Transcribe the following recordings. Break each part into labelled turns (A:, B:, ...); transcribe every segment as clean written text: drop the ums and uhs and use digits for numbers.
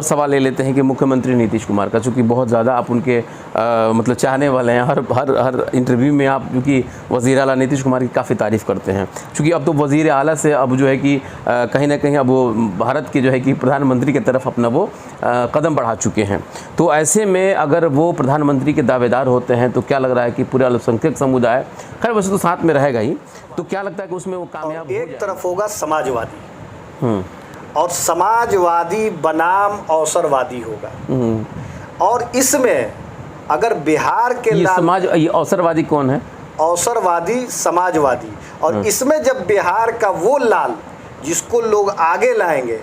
A: और सवाल ले लेते हैं कि मुख्यमंत्री नीतीश कुमार का, चूँकि बहुत ज़्यादा आप उनके मतलब चाहने वाले हैं, हर इंटरव्यू में आप क्योंकि वज़ीर आला नीतीश कुमार की काफ़ी तारीफ़ करते हैं, चूँकि अब तो वज़ीर आला से अब जो है कि कहीं ना कहीं अब वो भारत के जो है कि प्रधानमंत्री की तरफ अपना वो कदम बढ़ा चुके हैं। तो ऐसे में अगर वो प्रधानमंत्री के दावेदार होते हैं तो क्या लग रहा है कि पूरे अल्पसंख्यक समुदाय, खैर वैसे तो साथ में रहेगा ही, तो क्या लगता है कि उसमें वो कामयाब हो
B: एक तरफ होगा समाजवादी और समाजवादी बनाम अवसरवादी होगा। और इसमें अगर बिहार के
A: ये अवसरवादी कौन है?
B: अवसरवादी समाजवादी। और इसमें जब बिहार का वो लाल जिसको लोग आगे लाएंगे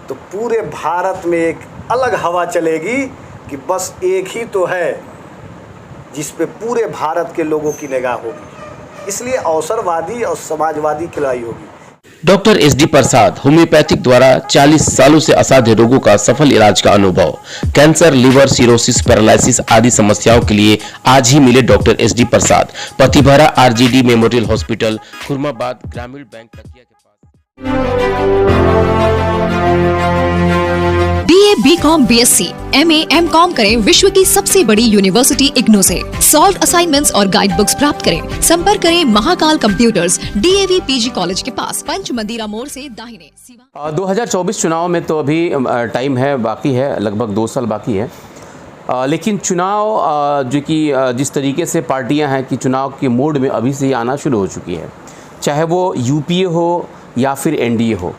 B: तो पूरे भारत में एक अलग हवा चलेगी कि बस एक ही तो है जिस पे पूरे भारत के लोगों की निगाह होगी। इसलिए अवसरवादी और समाजवादी की लड़ाई होगी।
C: डॉक्टर एस डी प्रसाद, होम्योपैथिक द्वारा 40 सालों से असाध्य रोगों का सफल इलाज का अनुभव, कैंसर, लिवर, सिरोसिस, पैरालिसिस आदि समस्याओं के लिए आज ही मिले डॉक्टर एस डी प्रसाद, पतिभरा आरजीडी मेमोरियल हॉस्पिटल, खुरमाबाद, ग्रामीण बैंक तकिया के पास।
D: BA, BCom, BSc, MA, MCom करें विश्व की सबसे बड़ी यूनिवर्सिटी इग्नू से। सॉल्व असाइनमेंट्स और गाइड बुक्स प्राप्त करें। संपर्क करें Mahakal computers, DAV PG college के पास, पंच मंदिरा मोड़ से दाहिने।
A: 2024 चुनाव में तो अभी टाइम है, बाकी है, लगभग 2 साल बाकी है। लेकिन चुनाव जो कि जिस तरीके से पार्टियां हैं कि चुनाव के मोड में अभी से ही आना शुरू हो चुकी है, चाहे वो UPA हो या फिर NDA हो,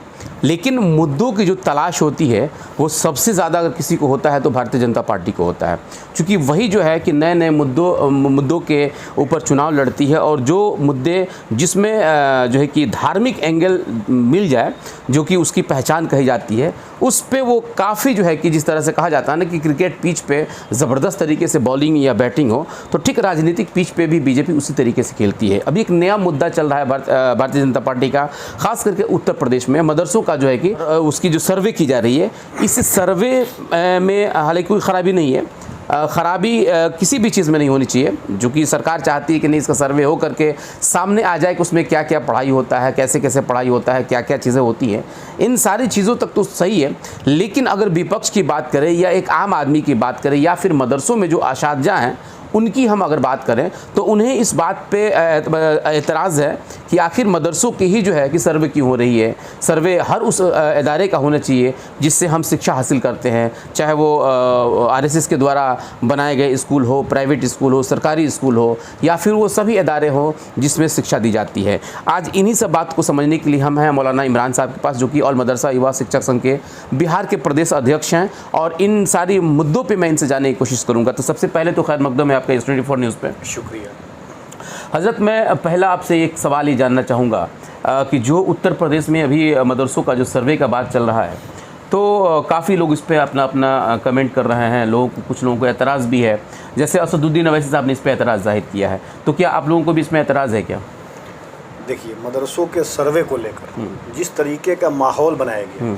A: लेकिन मुद्दों की जो तलाश होती है वो सबसे ज़्यादा अगर किसी को होता है तो भारतीय जनता पार्टी को होता है, क्योंकि वही जो है कि नए नए मुद्दों के ऊपर चुनाव लड़ती है। और जो मुद्दे जिसमें जो है कि धार्मिक एंगल मिल जाए, जो कि उसकी पहचान कही जाती है, उस पे वो काफ़ी जो है कि जिस तरह से कहा जाता है ना कि क्रिकेट पिच पे ज़बरदस्त तरीके से बॉलिंग या बैटिंग हो, तो ठीक राजनीतिक पिच पे भी बीजेपी उसी तरीके से खेलती है। अभी एक नया मुद्दा चल रहा है भारतीय जनता पार्टी का, खास करके उत्तर प्रदेश में मदरसों का जो है कि उसकी जो सर्वे की जा रही है, इस सर्वे में हालांकि कोई ख़राबी नहीं है, ख़राबी किसी भी चीज़ में नहीं होनी चाहिए, जो कि सरकार चाहती है कि नहीं इसका सर्वे हो करके सामने आ जाए कि उसमें क्या क्या पढ़ाई होता है, कैसे कैसे पढ़ाई होता है, क्या क्या चीज़ें होती हैं, इन सारी चीज़ों तक तो सही है। लेकिन अगर विपक्ष की बात करें या एक आम आदमी की बात करें या फिर मदरसों में जो असातिज़ा हैं उनकी हम अगर बात करें तो उन्हें इस बात पे एतराज़ है कि आखिर मदरसों की ही जो है कि सर्वे क्यों हो रही है। सर्वे हर उस इदारे का होना चाहिए जिससे हम शिक्षा हासिल करते हैं, चाहे वो RSS के द्वारा बनाए गए स्कूल हो, प्राइवेट स्कूल हो, सरकारी स्कूल हो, या फिर वो सभी इदारे हों जिसमें शिक्षा दी जाती है। आज इन्हीं सब बात को समझने के लिए हम हैं मौलाना इमरान साहब के पास, जो कि ऑल मदरसा युवा शिक्षक संघ के बिहार के प्रदेश अध्यक्ष हैं, और इन सारी मुद्दों पर मैं इनसे जानने की कोशिश करूँगा। तो सबसे पहले तो खैर मकदम है आपका इस 24 न्यूज़ पे।
B: शुक्रिया
A: हज़रत, मैं पहला आपसे एक सवाल ही जानना चाहूँगा कि जो उत्तर प्रदेश में अभी मदरसों का जो सर्वे का बात चल रहा है, तो काफ़ी लोग इस पर अपना कमेंट कर रहे हैं, कुछ लोगों को एतराज़ भी है, जैसे असदुद्दीन अवैसी साहब ने इस पर एतराज़ जाहिर किया है, तो क्या आप लोगों को भी इसमें एतराज़ है क्या?
B: देखिए, मदरसों के सर्वे को लेकर जिस तरीके का माहौल बनाया गया,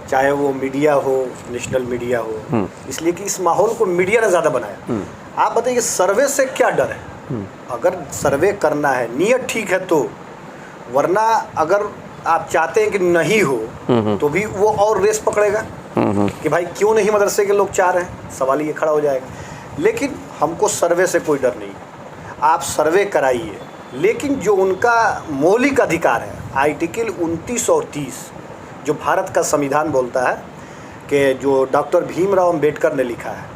B: चाहे वो मीडिया हो, नेशनल मीडिया हो, इसलिए कि इस माहौल को मीडिया ने ज़्यादा बनाया। आप बताइए सर्वे से क्या डर है? अगर सर्वे करना है, नियत ठीक है तो, वरना अगर आप चाहते हैं कि नहीं हो तो भी वो और रेस पकड़ेगा कि भाई क्यों नहीं मदरसे के लोग चाह रहे हैं, सवाल ये खड़ा हो जाएगा। लेकिन हमको सर्वे से कोई डर नहीं, आप सर्वे कराइए, लेकिन जो उनका मौलिक अधिकार है, आर्टिकल 29 और 30 जो भारत का संविधान बोलता है कि जो डॉक्टर भीमराव अम्बेडकर ने लिखा है,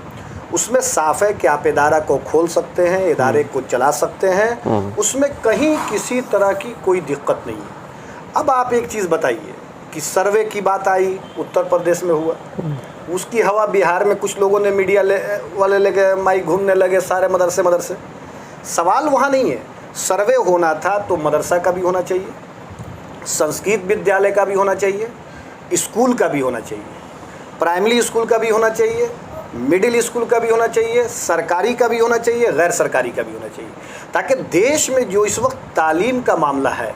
B: उसमें साफ है कि आप इदारा को खोल सकते हैं, इदारे को चला सकते हैं, उसमें कहीं किसी तरह की कोई दिक्कत नहीं है। अब आप एक चीज़ बताइए कि सर्वे की बात आई, उत्तर प्रदेश में हुआ, उसकी हवा बिहार में कुछ लोगों ने मीडिया वाले लेके माइक घूमने लगे, सारे मदरसे। सवाल वहाँ नहीं है, सर्वे होना था तो मदरसा का भी होना चाहिए, संस्कृत विद्यालय का भी होना चाहिए, स्कूल का भी होना चाहिए, प्राइमरी स्कूल का भी होना चाहिए, मिडिल स्कूल का भी होना चाहिए, सरकारी का भी होना चाहिए, गैर सरकारी का भी होना चाहिए, ताकि देश में जो इस वक्त तालीम का मामला है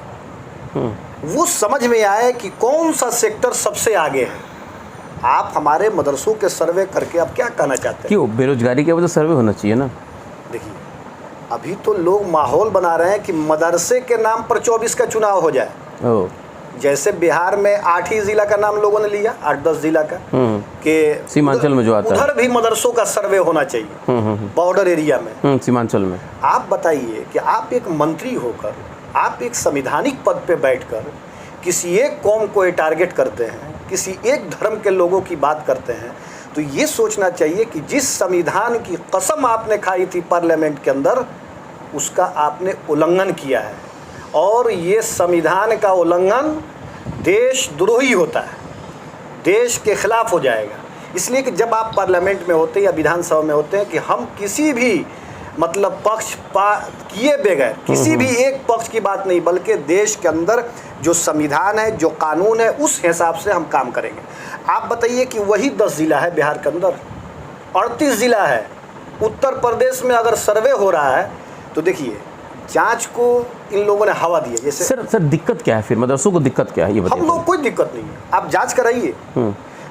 B: वो समझ में आए कि कौन सा सेक्टर सबसे आगे है। आप हमारे मदरसों के सर्वे करके आप क्या कहना चाहते हैं?
A: क्यों बेरोजगारी के वजह सर्वे होना चाहिए ना?
B: देखिए, अभी तो लोग माहौल बना रहे हैं कि मदरसे के नाम पर 24 का चुनाव हो जाए। जैसे बिहार में 8 ही जिला का नाम लोगों ने लिया, 8-10 जिला का, कि
A: सीमांचल में जो आता है
B: उधर भी मदरसों का सर्वे होना चाहिए, बॉर्डर एरिया में,
A: सीमांचल में।
B: आप बताइए कि आप एक मंत्री होकर, आप एक संवैधानिक पद पे बैठकर किसी एक कौम को ये टारगेट करते हैं, किसी एक धर्म के लोगों की बात करते हैं, तो ये सोचना चाहिए कि जिस संविधान की कसम आपने खाई थी पार्लियामेंट के अंदर, उसका आपने उल्लंघन किया है, और ये संविधान का उल्लंघन देशद्रोही होता है, देश के खिलाफ हो जाएगा। इसलिए कि जब आप पार्लियामेंट में होते हैं या विधानसभा में होते हैं कि हम किसी भी मतलब पक्ष किए बगैर, किसी भी एक पक्ष की बात नहीं, बल्कि देश के अंदर जो संविधान है, जो कानून है, उस हिसाब से हम काम करेंगे। आप बताइए कि वही 10 जिला है बिहार के अंदर, 38 जिला है। उत्तर प्रदेश में अगर सर्वे हो रहा है तो देखिए जांच को इन लोगों ने हवा दी है। जैसे
A: सर दिक्कत क्या है फिर, मदरसों को दिक्कत क्या है ये बताइए।
B: हम लोग कोई दिक्कत नहीं है, आप जांच कराइए,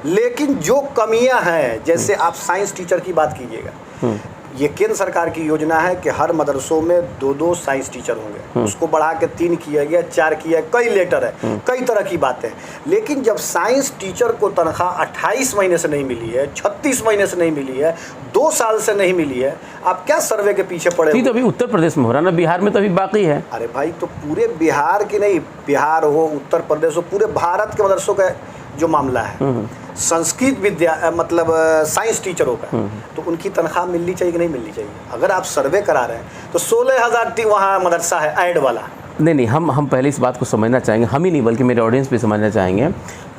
B: लेकिन जो कमियां हैं, जैसे आप साइंस टीचर की बात कीजिएगा, ये केंद्र सरकार की योजना है कि हर मदरसों में 2-2 साइंस टीचर होंगे, उसको बढ़ा के 3 किया गया, 4 किया, कई लेटर है, कई तरह की बातें। लेकिन जब साइंस टीचर को तनख्वाह 28 महीने से नहीं मिली है, 36 महीने से नहीं मिली है, 2 साल से नहीं मिली है, आप क्या सर्वे के पीछे पड़े हो?
A: तो अभी उत्तर प्रदेश में हो रहा ना, बिहार में तो अभी बाकी है।
B: अरे भाई, तो पूरे बिहार की नहीं, बिहार हो, उत्तर प्रदेश हो, पूरे भारत के मदरसों का जो मामला है, संस्कृत विद्या मतलब साइंस टीचरों का, तो उनकी तनख्वाह मिलनी चाहिए कि नहीं मिलनी चाहिए? अगर आप सर्वे करा रहे हैं तो 16,000 वहाँ मदरसा है ऐड वाला।
A: नहीं, हम पहले इस बात को समझना चाहेंगे, हम ही नहीं बल्कि मेरे ऑडियंस भी समझना चाहेंगे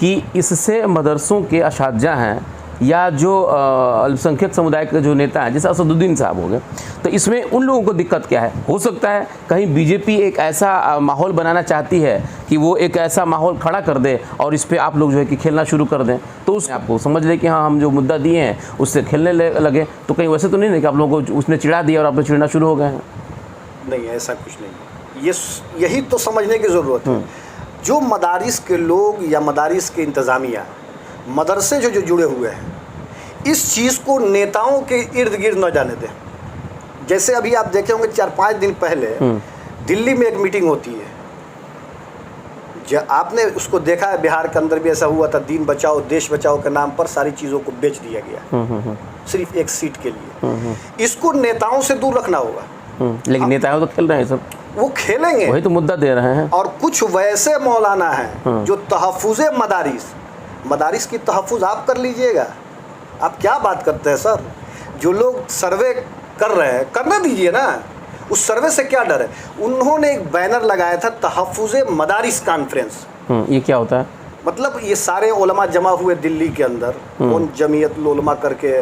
A: कि इससे मदरसों के असातिज़ा हैं या जो अल्पसंख्यक समुदाय के जो नेता हैं, जैसे असदुद्दीन साहब हो गए, तो इसमें उन लोगों को दिक्कत क्या है? हो सकता है कहीं बीजेपी एक ऐसा माहौल बनाना चाहती है कि वो एक ऐसा माहौल खड़ा कर दे और इस पर आप लोग जो है कि खेलना शुरू कर दें, तो उस आपको समझ ले कि हाँ हम जो मुद्दा दिए हैं उससे खेलने लगे, तो कहीं वैसे तो नहीं है कि आप लोगों को उसने चिढ़ा दिया और आप लोग चिढ़ना शुरू हो गए हैं?
B: नहीं, ऐसा कुछ नहीं, यही तो समझने की ज़रूरत है। जो मदारिस के लोग या मदारिस के इंतज़ामिया, मदरसे जो जुड़े हुए हैं, इस चीज़ को नेताओं के इर्द गिर्द न जाने दें। जैसे अभी आप देखे होंगे 4-5 दिन पहले दिल्ली में एक मीटिंग होती है, आपने उसको देखा है, बिहार के अंदर भी ऐसा हुआ था, दीन बचाओ देश बचाओ के नाम पर सारी चीज़ों को बेच दिया गया सिर्फ एक सीट के लिए। इसको नेताओं से दूर रखना होगा।
A: लेकिन नेताओं तो खेल रहे हैं सब,
B: वो खेलेंगे,
A: वही तो मुद्दा दे रहे हैं।
B: और कुछ वैसे मौलाना हैं जो तहफ़्फ़ुज़े मदारिस की तहफ़्फ़ुज़ आप कर लीजिएगा। आप क्या बात करते हैं सर? जो लोग सर्वे कर रहे हैं, करने दीजिए ना, उस सर्वे से क्या डर है? उन्होंने एक बैनर लगाया था, तहफ़्फ़ुज़े मदारिस कॉन्फ्रेंस।
A: ये क्या होता है?
B: मतलब ये सारे उलमा जमा हुए दिल्ली के अंदर, उन जमीयत उलमा करके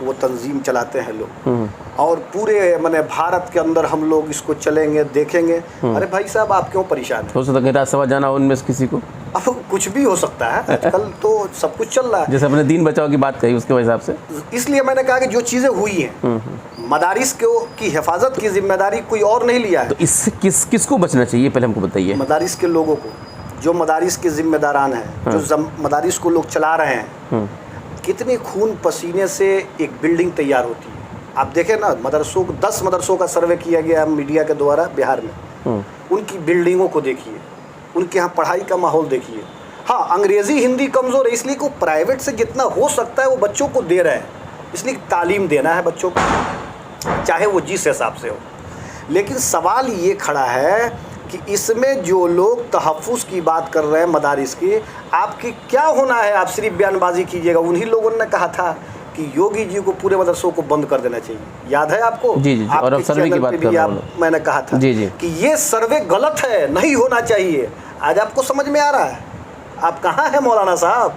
B: वो तंजीम चलाते हैं लोग, और पूरे माने भारत के अंदर हम लोग इसको चलेंगे, देखेंगे। अरे भाई साहब, आप क्यों परेशान हैं?
A: हो सकता है राज्यसभा जाना हो उनमें से किसी को,
B: अब कुछ भी हो सकता है, आजकल तो सब कुछ चल रहा है।
A: जैसे अपने दीन बचाओ की बात कही उसके हिसाब से,
B: इसलिए मैंने कहा कि जो चीज़ें हुई हैं, मदारिस की हिफाजत की जिम्मेदारी कोई और नहीं लिया है।
A: तो इससे किसको बचना चाहिए पहले हमको बताइए।
B: मदारिस के लोगों को, जो मदारिस के जिम्मेदारान हैं, जो मदारिस को लोग चला रहे हैं। कितने खून पसीने से एक बिल्डिंग तैयार होती है। आप देखें ना, 10 मदरसों का सर्वे किया गया मीडिया के द्वारा बिहार में, उनकी बिल्डिंगों को देखिए, उनके यहाँ पढ़ाई का माहौल देखिए। हाँ, अंग्रेज़ी हिंदी कमज़ोर है, इसलिए को प्राइवेट से जितना हो सकता है वो बच्चों को दे रहे हैं, इसलिए तालीम देना है बच्चों को, चाहे वो जिस हिसाब से हो। लेकिन सवाल ये खड़ा है कि इसमें जो लोग तहफ़्फ़ुज़ की बात कर रहे हैं मदारिस की, आपकी क्या होना है? आप सिर्फ बयानबाजी कीजिएगा। उन्हीं लोगों ने कहा था कि योगी जी को पूरे मदरसों को बंद कर देना चाहिए, याद है आपको?
A: जी जी, और अब सर्वे की बात कर रहा हूं।
B: मैंने कहा था
A: जी जी
B: कि ये सर्वे गलत है, नहीं होना चाहिए। आज आपको समझ में आ रहा है? आप कहाँ हैं मौलाना साहब?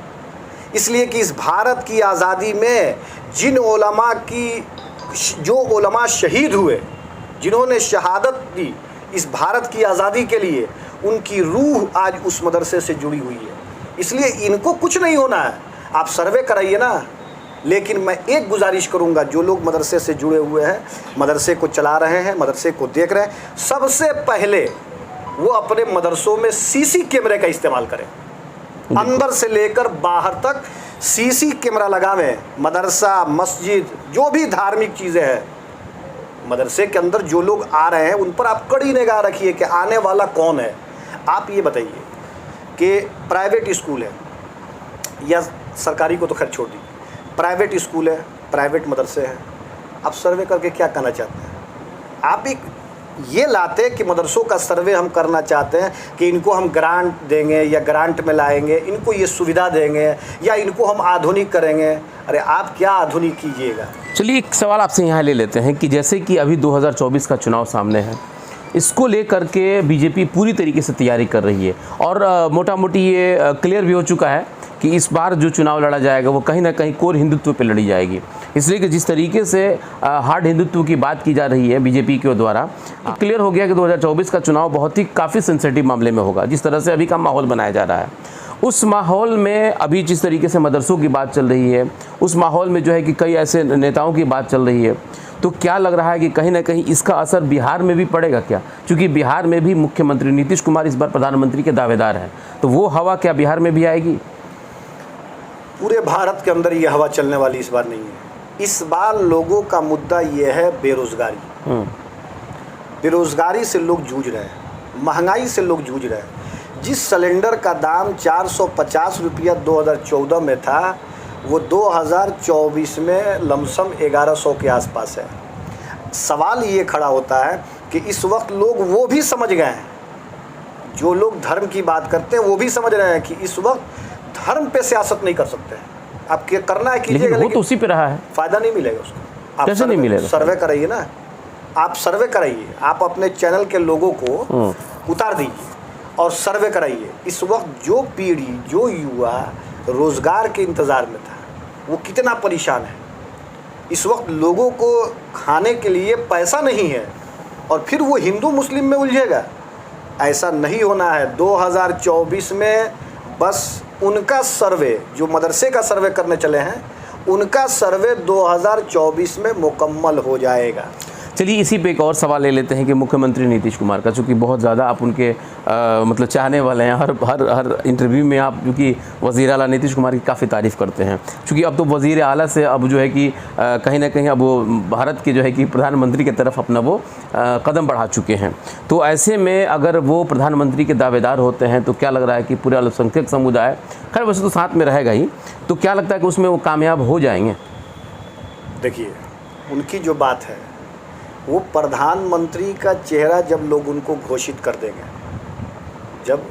B: इसलिए कि इस भारत की आज़ादी में जिन उलमा की, जो उलमा शहीद हुए, जिन्होंने शहादत दी इस भारत की आज़ादी के लिए, उनकी रूह आज उस मदरसे से जुड़ी हुई है। इसलिए इनको कुछ नहीं होना है। आप सर्वे कराइए ना, लेकिन मैं एक गुजारिश करूंगा, जो लोग मदरसे से जुड़े हुए हैं, मदरसे को चला रहे हैं, मदरसे को देख रहे हैं, सबसे पहले वो अपने मदरसों में सीसी कैमरे का इस्तेमाल करें। अंदर से लेकर बाहर तक सीसी कैमरा लगावें। मदरसा, मस्जिद, जो भी धार्मिक चीज़ें हैं, मदरसे के अंदर जो लोग आ रहे हैं उन पर आप कड़ी निगाह रखिए कि आने वाला कौन है। आप ये बताइए, कि प्राइवेट स्कूल है या सरकारी को तो खैर छोड़ दी, प्राइवेट स्कूल है, प्राइवेट मदरसे हैं, आप सर्वे करके क्या कहना चाहते हैं? आप एक ये लाते कि मदरसों का सर्वे हम करना चाहते हैं कि इनको हम ग्रांट देंगे या ग्रांट में लाएंगे, इनको ये सुविधा देंगे या इनको हम आधुनिक करेंगे। अरे आप क्या आधुनिक कीजिएगा?
A: चलिए एक सवाल आपसे यहाँ ले लेते हैं कि जैसे कि अभी 2024 का चुनाव सामने है, इसको लेकर के बीजेपी पूरी तरीके से तैयारी कर रही है और मोटा मोटी ये क्लियर भी हो चुका है कि इस बार जो चुनाव लड़ा जाएगा वो कहीं ना कहीं कोर हिंदुत्व पे लड़ी जाएगी। इसलिए कि जिस तरीके से हार्ड हिंदुत्व की बात की जा रही है बीजेपी के द्वारा, क्लियर हो गया कि 2024 का चुनाव बहुत ही काफ़ी सेंसिटिव मामले में होगा। जिस तरह से अभी का माहौल बनाया जा रहा है, उस माहौल में अभी जिस तरीके से मदरसों की बात चल रही है, उस माहौल में जो है कि कई ऐसे नेताओं की बात चल रही है, तो क्या लग रहा है कि कहीं ना कहीं इसका असर बिहार में भी पड़ेगा क्या? क्योंकि बिहार में भी मुख्यमंत्री नीतीश कुमार इस बार प्रधानमंत्री के दावेदार हैं, तो वो हवा क्या बिहार में भी आएगी?
B: पूरे भारत के अंदर ये हवा चलने वाली इस बार नहीं है। इस बार लोगों का मुद्दा ये है बेरोजगारी। बेरोजगारी से लोग जूझ रहे हैं, महंगाई से लोग जूझ रहे हैं। जिस सिलेंडर का दाम 450 रुपया 2014 में था, वो 2024 में लमसम 1100 के आसपास है। सवाल ये खड़ा होता है कि इस वक्त लोग वो भी समझ गए हैं, जो लोग धर्म की बात करते हैं वो भी समझ रहे हैं कि इस वक्त धर्म पे सियासत नहीं कर सकते। आप क्या करना है कीजिएगा,
A: लेकिन वो तो उसी पे रहा है,
B: फायदा नहीं मिलेगा उसको। आप
A: कैसे नहीं मिलेगा?
B: सर्वे कराइए ना, आप सर्वे कराइए, आप अपने चैनल के लोगों को उतार दीजिए और सर्वे कराइए। इस वक्त जो पीढ़ी, जो युवा रोजगार के इंतज़ार में था, वो कितना परेशान है। इस वक्त लोगों को खाने के लिए पैसा नहीं है और फिर वो हिंदू मुस्लिम में उलझेगा। ऐसा नहीं होना है। 2024 में बस उनका सर्वे, जो मदरसे का सर्वे करने चले हैं, उनका सर्वे 2024 में मुकम्मल हो जाएगा।
A: चलिए इसी पे एक और सवाल ले लेते हैं कि मुख्यमंत्री नीतीश कुमार का, चूँकि बहुत ज़्यादा आप उनके मतलब चाहने वाले हैं, हर इंटरव्यू में आप क्योंकि वज़ीर आला नीतीश कुमार की काफ़ी तारीफ़ करते हैं, क्योंकि अब तो वज़ीर आला से अब जो है कि कहीं ना कहीं अब वो भारत के जो है कि प्रधानमंत्री की तरफ अपना वो कदम बढ़ा चुके हैं। तो ऐसे में अगर वो प्रधानमंत्री के दावेदार होते हैं तो क्या लग रहा है कि पूरे अल्पसंख्यक समुदाय, खैर वैसे तो साथ में रहेगा ही, तो क्या लगता है कि उसमें वो कामयाब हो जाएंगे?
B: देखिए, उनकी जो बात है वो प्रधानमंत्री का चेहरा जब लोग उनको घोषित कर देंगे, जब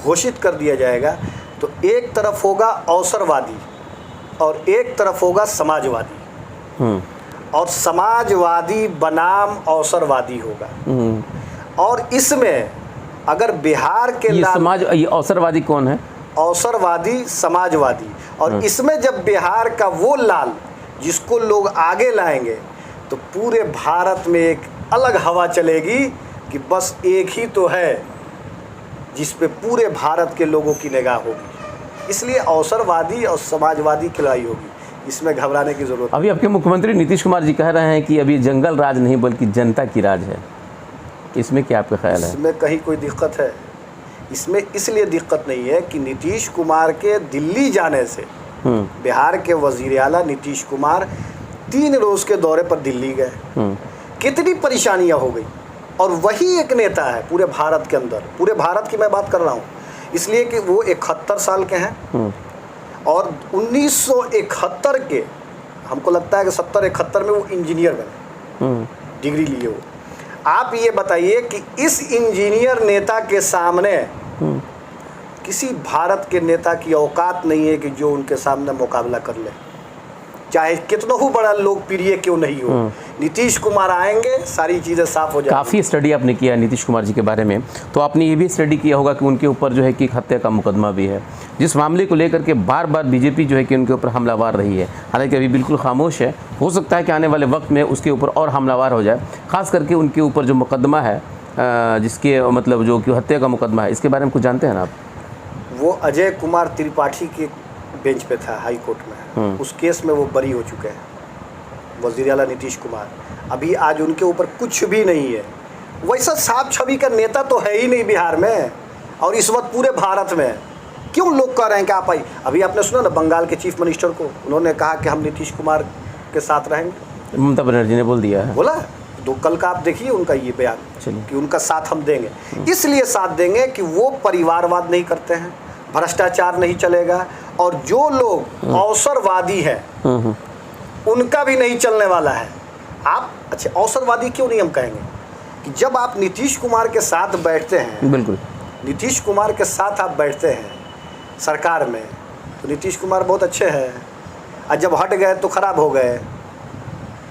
B: घोषित कर दिया जाएगा तो एक तरफ होगा अवसरवादी और एक तरफ होगा समाजवादी, और समाजवादी बनाम अवसरवादी होगा। और इसमें अगर बिहार के
A: ये अवसरवादी कौन है?
B: अवसरवादी, समाजवादी। और इसमें जब बिहार का वो लाल जिसको लोग आगे लाएंगे तो पूरे भारत में एक अलग हवा चलेगी कि बस एक ही तो है जिस पे पूरे भारत के लोगों की निगाह होगी। इसलिए अवसरवादी और समाजवादी की लड़ाई होगी, इसमें घबराने की ज़रूरत।
A: अभी आपके मुख्यमंत्री नीतीश कुमार जी कह रहे हैं कि अभी जंगल राज नहीं बल्कि जनता की राज है, इसमें क्या आपका ख्याल है?
B: इसमें कहीं कोई दिक्कत है? इसमें इसलिए दिक्कत नहीं है कि नीतीश कुमार के दिल्ली जाने से बिहार के वज़ीर आला नीतीश कुमार 3 रोज़ के दौरे पर दिल्ली गए, कितनी परेशानियां हो गई। और वही एक नेता है पूरे भारत के अंदर, पूरे भारत की मैं बात कर रहा हूँ, इसलिए कि वो 71 साल के हैं और 1971 के, हमको लगता है कि 70-71 में वो इंजीनियर बने, डिग्री लिए वो। आप ये बताइए कि इस इंजीनियर नेता के सामने किसी भारत के नेता की औकात नहीं है कि जो उनके सामने मुकाबला कर ले, चाहे कितना ही बड़ा लोकप्रिय क्यों नहीं हो। नीतीश कुमार आएंगे, सारी चीज़ें साफ हो जाएंगी।
A: काफ़ी स्टडी आपने किया नीतीश कुमार जी के बारे में, तो आपने ये भी स्टडी किया होगा कि उनके ऊपर जो है कि हत्या का मुकदमा भी है, जिस मामले को लेकर के बार बार बीजेपी जो है कि उनके ऊपर हमलावर रही है। हालांकि अभी बिल्कुल खामोश है, हो सकता है कि आने वाले वक्त में उसके ऊपर और हमलावर हो जाए, खास करके उनके ऊपर जो मुकदमा है, जिसके मतलब जो कि हत्या का मुकदमा है, इसके बारे में कुछ जानते हैं ना आप?
B: वो अजय कुमार त्रिपाठी के बेंच पे था हाई कोर्ट में, उस केस में वो बरी हो चुके हैं वज़ीर आला नीतीश कुमार। अभी आज उनके ऊपर कुछ भी नहीं है। वैसा साफ छवि का नेता तो है ही नहीं बिहार में, और इस वक्त पूरे भारत में। क्यों लोग कह रहे हैं कि आप आई? अभी आपने सुना ना बंगाल के चीफ मिनिस्टर को, उन्होंने कहा कि हम नीतीश कुमार के साथ रहेंगे।
A: ममता बनर्जी ने बोल दिया है,
B: बोला तो कल का आप देखिए उनका ये बयान
A: चलिए।
B: कि उनका साथ हम देंगे, इसलिए साथ देंगे कि वो परिवारवाद नहीं करते हैं, भ्रष्टाचार नहीं चलेगा, और जो लोग अवसरवादी है उनका भी नहीं चलने वाला है। आप अच्छा अवसरवादी क्यों नहीं हम कहेंगे कि जब आप नीतीश कुमार के साथ बैठते हैं,
A: बिल्कुल
B: नीतीश कुमार के साथ आप बैठते हैं सरकार में, तो नीतीश कुमार बहुत अच्छे हैं, और जब हट गए तो खराब हो गए।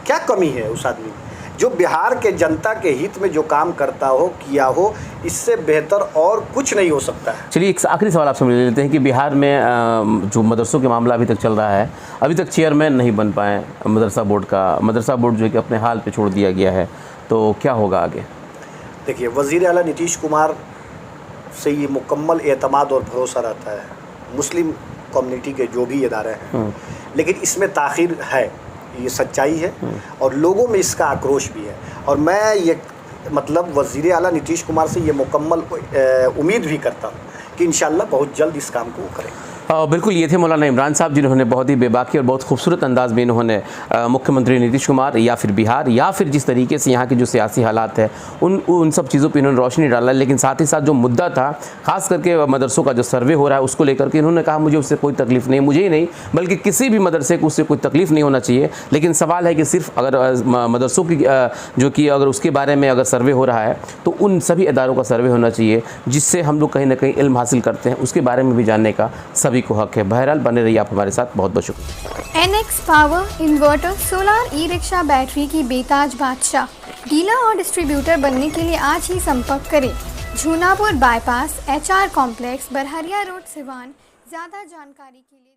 B: क्या कमी है उस आदमी में? जो बिहार के जनता के हित में जो काम करता हो, किया हो, इससे बेहतर और कुछ नहीं हो सकता है।
A: चलिए एक आखिरी सवाल आपसे ले लेते हैं कि बिहार में जो मदरसों के मामला अभी तक चल रहा है, अभी तक चेयरमैन नहीं बन पाए मदरसा बोर्ड का, मदरसा बोर्ड जो है कि अपने हाल पे छोड़ दिया गया है, तो क्या होगा आगे?
B: देखिए, वज़ीर आला नीतीश कुमार से ये मुकम्मल एतमाद और भरोसा रहता है, मुस्लिम कम्युनिटी के जो भी इदारे हैं, लेकिन इसमें ताख़ीर है, ये सच्चाई है और लोगों में इसका आक्रोश भी है। और मैं ये मतलब वज़ीर आला नीतीश कुमार से ये मुकम्मल उम्मीद भी करता हूँ कि इंशाअल्लाह बहुत जल्द इस काम को वो करेंगे।
A: बिल्कुल, ये थे मौलाना इमरान साहब, जिन्होंने बहुत ही बेबाकी और बहुत खूबसूरत अंदाज में इन्होंने मुख्यमंत्री नीतीश कुमार या फिर बिहार या फिर जिस तरीके से यहाँ के जो सियासी हालात है उन सब चीज़ों पे इन्होंने रोशनी डाला। लेकिन साथ ही साथ जो मुद्दा था, ख़ास करके मदरसों का जो सर्वे हो रहा है उसको लेकर के इन्होंने कहा मुझे उससे कोई तकलीफ़ नहीं, मुझे ही नहीं बल्कि किसी भी मदरसे को उससे कोई तकलीफ़ नहीं होना चाहिए। लेकिन सवाल है कि सिर्फ अगर मदरसों की जो कि अगर उसके बारे में अगर सर्वे हो रहा है तो उन सभी इदारों का सर्वे होना चाहिए जिससे हम लोग कहीं ना कहीं इल्म हासिल करते हैं, उसके बारे में भी जानने का सभी को हक है। बहरहाल बने रहिए आप हमारे साथ, बहुत बहुत शुक्रिया।
E: NX power inverter, solar, e rickshaw, battery की बेताज बादशाह। डीलर और डिस्ट्रीब्यूटर बनने के लिए आज ही संपर्क करें। Jhunapur bypass, HR complex, Barharia road, Siwan. ज़्यादा जानकारी के लिए